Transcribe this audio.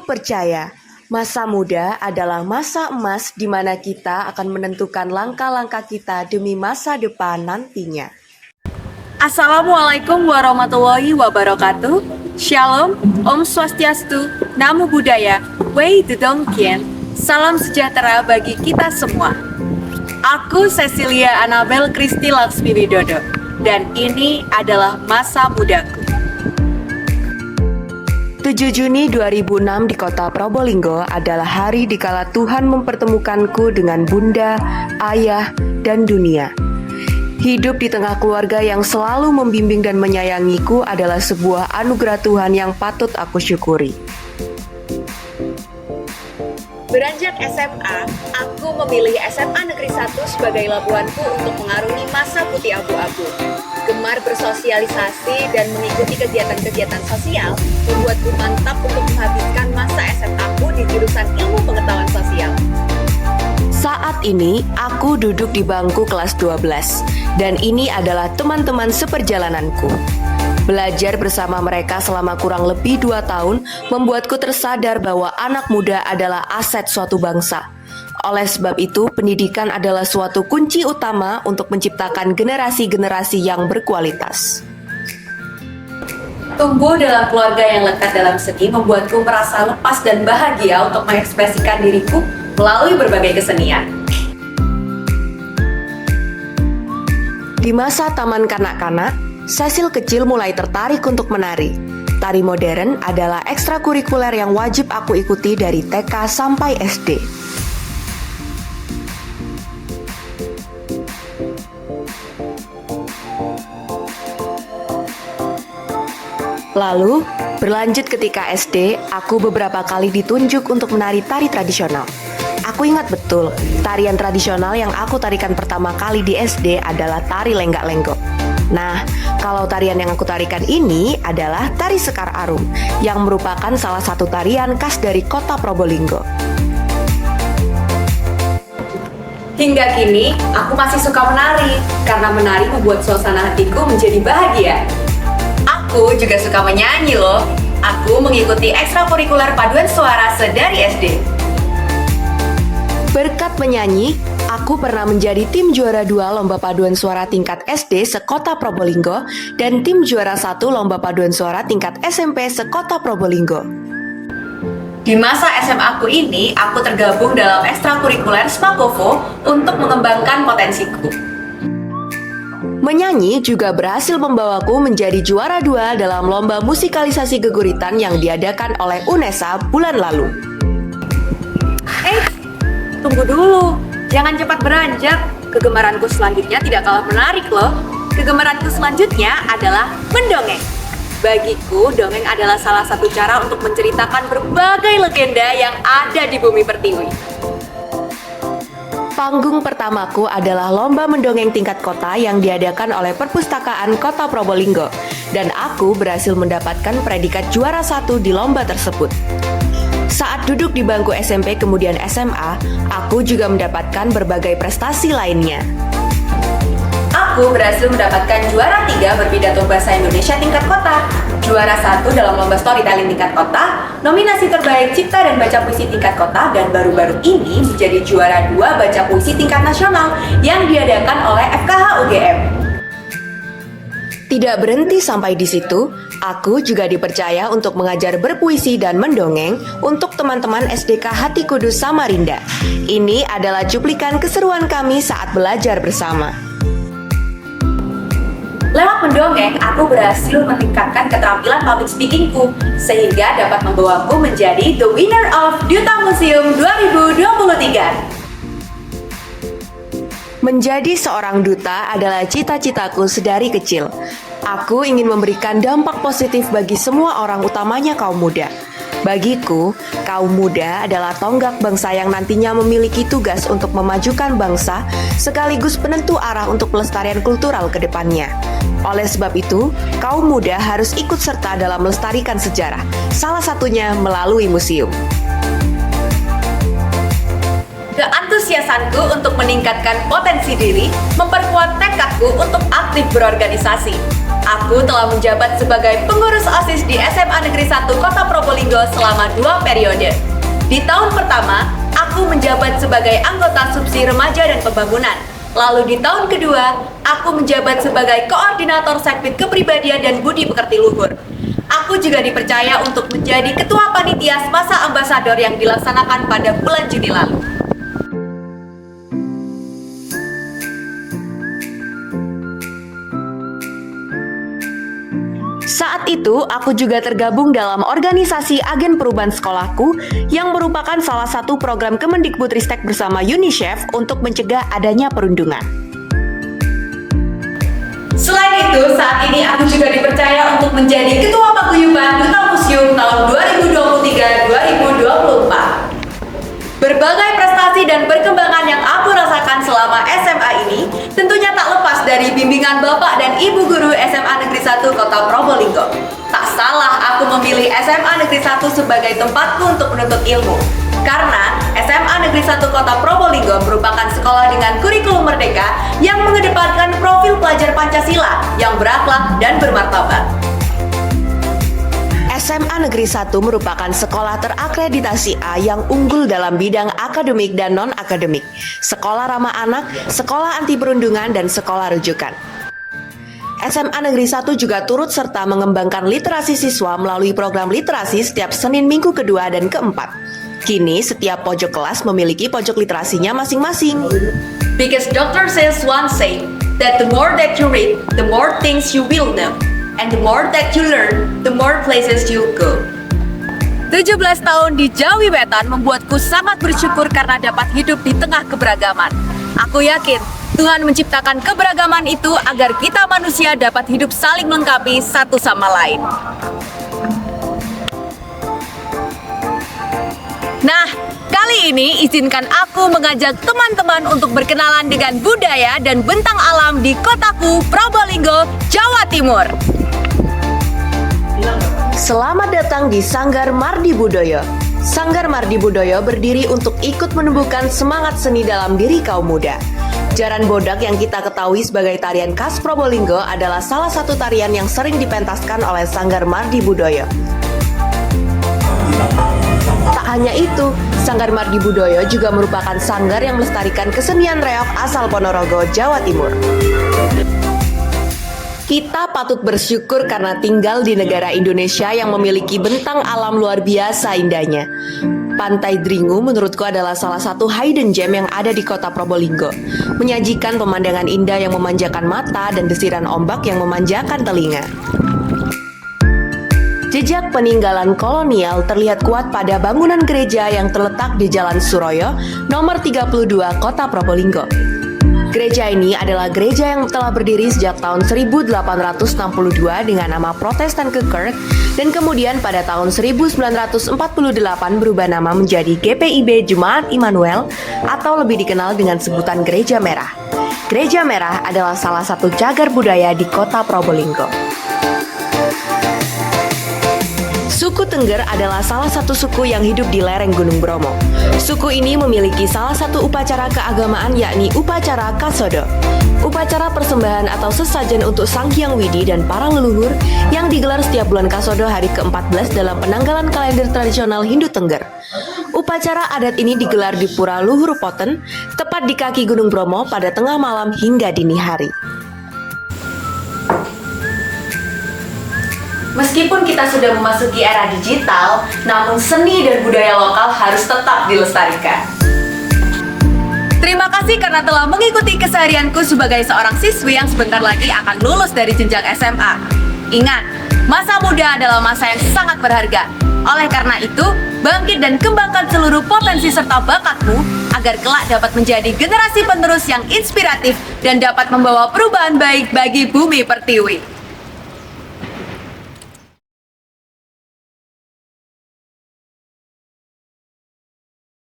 Aku percaya masa muda adalah masa emas di mana kita akan menentukan langkah-langkah kita demi masa depan nantinya. Assalamualaikum warahmatullahi wabarakatuh. Shalom, Om Swastiastu, Namo Buddhaya, Wei Dedong Kien. Salam sejahtera bagi kita semua. Aku Cecilia Anabel Kristi Laksmi Widodo, dan ini adalah masa mudaku. 7 Juni 2006 di kota Probolinggo adalah hari dikala Tuhan mempertemukanku dengan bunda, ayah, dan dunia. Hidup di tengah keluarga yang selalu membimbing dan menyayangiku adalah sebuah anugerah Tuhan yang patut aku syukuri. Beranjak SMA, aku memilih SMA Negeri 1 sebagai labuhanku untuk mengarungi masa putih abu-abu. Gemar bersosialisasi dan mengikuti kegiatan-kegiatan sosial membuatku mantap untuk menghabiskan masa SMA-ku di jurusan Ilmu Pengetahuan Sosial. Saat ini, aku duduk di bangku kelas 12, dan ini adalah teman-teman seperjalananku. Belajar bersama mereka selama kurang lebih 2 tahun membuatku tersadar bahwa anak muda adalah aset suatu bangsa. Oleh sebab itu, pendidikan adalah suatu kunci utama untuk menciptakan generasi-generasi yang berkualitas. Tumbuh dalam keluarga yang lekat dalam seni membuatku merasa lepas dan bahagia untuk mengekspresikan diriku melalui berbagai kesenian. Di masa taman kanak-kanak, Cecil kecil mulai tertarik untuk menari. Tari modern adalah ekstrakurikuler yang wajib aku ikuti dari TK sampai SD. Lalu, berlanjut ketika SD, aku beberapa kali ditunjuk untuk menari tari tradisional. Aku ingat betul, tarian tradisional yang aku tarikan pertama kali di SD adalah tari lenggak-lenggok. Nah, kalau tarian yang aku tarikan ini adalah tari Sekar Arum, yang merupakan salah satu tarian khas dari kota Probolinggo. Hingga kini, aku masih suka menari, karena menari membuat suasana hatiku menjadi bahagia. Aku juga suka menyanyi loh. Aku mengikuti ekstrakurikuler paduan suara sedari SD. Berkat menyanyi, aku pernah menjadi tim juara 2 lomba paduan suara tingkat SD sekota Probolinggo dan tim juara 1 lomba paduan suara tingkat SMP sekota Probolinggo. Di masa SMA aku ini, aku tergabung dalam ekstrakurikuler Smakovo untuk mengembangkan potensiku. Menyanyi juga berhasil membawaku menjadi juara 2 dalam lomba musikalisasi geguritan yang diadakan oleh UNESA bulan lalu. Tunggu dulu, jangan cepat beranjak. Kegemaranku selanjutnya tidak kalah menarik loh. Kegemaranku selanjutnya adalah mendongeng. Bagiku, dongeng adalah salah satu cara untuk menceritakan berbagai legenda yang ada di bumi pertiwi. Panggung pertamaku adalah lomba mendongeng tingkat kota yang diadakan oleh Perpustakaan Kota Probolinggo, dan aku berhasil mendapatkan predikat juara 1 di lomba tersebut. Saat duduk di bangku SMP kemudian SMA, aku juga mendapatkan berbagai prestasi lainnya. Aku berhasil mendapatkan juara 3 berpidato bahasa Indonesia tingkat kota, juara 1 dalam lomba storytelling tingkat kota, nominasi terbaik cipta dan baca puisi tingkat kota, dan baru-baru ini menjadi juara 2 baca puisi tingkat nasional yang diadakan oleh FKH UGM. Tidak berhenti sampai di situ, aku juga dipercaya untuk mengajar berpuisi dan mendongeng untuk teman-teman SDK Hati Kudus Samarinda. Ini adalah cuplikan keseruan kami saat belajar bersama. Lewat mendongeng, aku berhasil meningkatkan keterampilan public speakingku, sehingga dapat membawaku menjadi the winner of Duta Museum 2023. Menjadi seorang duta adalah cita-citaku sedari kecil. Aku ingin memberikan dampak positif bagi semua orang, utamanya kaum muda. Bagiku, kaum muda adalah tonggak bangsa yang nantinya memiliki tugas untuk memajukan bangsa sekaligus penentu arah untuk pelestarian kultural ke depannya. Oleh sebab itu, kaum muda harus ikut serta dalam melestarikan sejarah, salah satunya melalui museum. Keantusiasanku untuk meningkatkan potensi diri, memperkuat tekadku untuk aktif berorganisasi. Aku telah menjabat sebagai pengurus OSIS di SMA Negeri 1 Kota Probolinggo selama 2 periode. Di tahun pertama, aku menjabat sebagai anggota Subsi Remaja dan Pembangunan. Lalu di tahun kedua, aku menjabat sebagai koordinator Sekbid Kepribadian dan Budi Pekerti Luhur. Aku juga dipercaya untuk menjadi ketua panitia masa ambasador yang dilaksanakan pada bulan Juni lalu. Saat itu, aku juga tergabung dalam organisasi Agen Perubahan Sekolahku yang merupakan salah satu program Kemendikbudristek bersama UNICEF untuk mencegah adanya perundungan. Selain itu, saat ini aku juga dipercaya untuk menjadi Ketua Paguyuban Duta Museum tahun 2023-2024. Berbagai prestasi dan perkembangan yang aku rasakan selama SMA ini tentunya tak lepas dari bimbingan Bapak dan Ibu Guru SMA Negeri 1 Kota Probolinggo. Tak salah aku memilih SMA Negeri 1 sebagai tempatku untuk menuntut ilmu. Karena SMA Negeri 1 Kota Probolinggo merupakan sekolah dengan kurikulum merdeka yang mengedepankan profil pelajar Pancasila yang berakhlak dan bermartabat. SMA Negeri 1 merupakan sekolah terakreditasi A yang unggul dalam bidang akademik dan non-akademik, sekolah ramah anak, sekolah anti perundungan, dan sekolah rujukan. SMA Negeri 1 juga turut serta mengembangkan literasi siswa melalui program literasi setiap Senin minggu kedua dan keempat. Kini setiap pojok kelas memiliki pojok literasinya masing-masing. Because Dr. Seuss once said that the more that you read, the more things you will know. And the more that you learn, the more places you go. 17 tahun di Jawi Wetan membuatku sangat bersyukur karena dapat hidup di tengah keberagaman. Aku yakin Tuhan menciptakan keberagaman itu agar kita manusia dapat hidup saling melengkapi satu sama lain. Nah, kali ini izinkan aku mengajak teman-teman untuk berkenalan dengan budaya dan bentang alam di kotaku, Probolinggo, Jawa Timur. Selamat datang di Sanggar Mardi Budoyo. Sanggar Mardi Budoyo berdiri untuk ikut menumbuhkan semangat seni dalam diri kaum muda. Jaran bodak yang kita ketahui sebagai tarian khas Probolinggo adalah salah satu tarian yang sering dipentaskan oleh Sanggar Mardi Budoyo. Tak hanya itu, Sanggar Mardi Budoyo juga merupakan sanggar yang melestarikan kesenian reog asal Ponorogo, Jawa Timur. Kita patut bersyukur karena tinggal di negara Indonesia yang memiliki bentang alam luar biasa indahnya. Pantai Dringu menurutku adalah salah satu hidden gem yang ada di kota Probolinggo, menyajikan pemandangan indah yang memanjakan mata dan desiran ombak yang memanjakan telinga. Jejak peninggalan kolonial terlihat kuat pada bangunan gereja yang terletak di Jalan Suroyo, nomor 32, Kota Probolinggo. Gereja ini adalah gereja yang telah berdiri sejak tahun 1862 dengan nama Protestan Kerk dan kemudian pada tahun 1948 berubah nama menjadi GPIB Jemaat Immanuel atau lebih dikenal dengan sebutan Gereja Merah. Gereja Merah adalah salah satu cagar budaya di Kota Probolinggo. Suku Tengger adalah salah satu suku yang hidup di lereng Gunung Bromo. Suku ini memiliki salah satu upacara keagamaan yakni upacara Kasodo. Upacara persembahan atau sesajen untuk Sang Hyang Widi dan para leluhur yang digelar setiap bulan Kasodo hari ke-14 dalam penanggalan kalender tradisional Hindu Tengger. Upacara adat ini digelar di Pura Luhur Poten, tepat di kaki Gunung Bromo pada tengah malam hingga dini hari. Meskipun kita sudah memasuki era digital, namun seni dan budaya lokal harus tetap dilestarikan. Terima kasih karena telah mengikuti keseharianku sebagai seorang siswi yang sebentar lagi akan lulus dari jenjang SMA. Ingat, masa muda adalah masa yang sangat berharga. Oleh karena itu, bangkit dan kembangkan seluruh potensi serta bakatmu agar kelak dapat menjadi generasi penerus yang inspiratif dan dapat membawa perubahan baik bagi bumi pertiwi.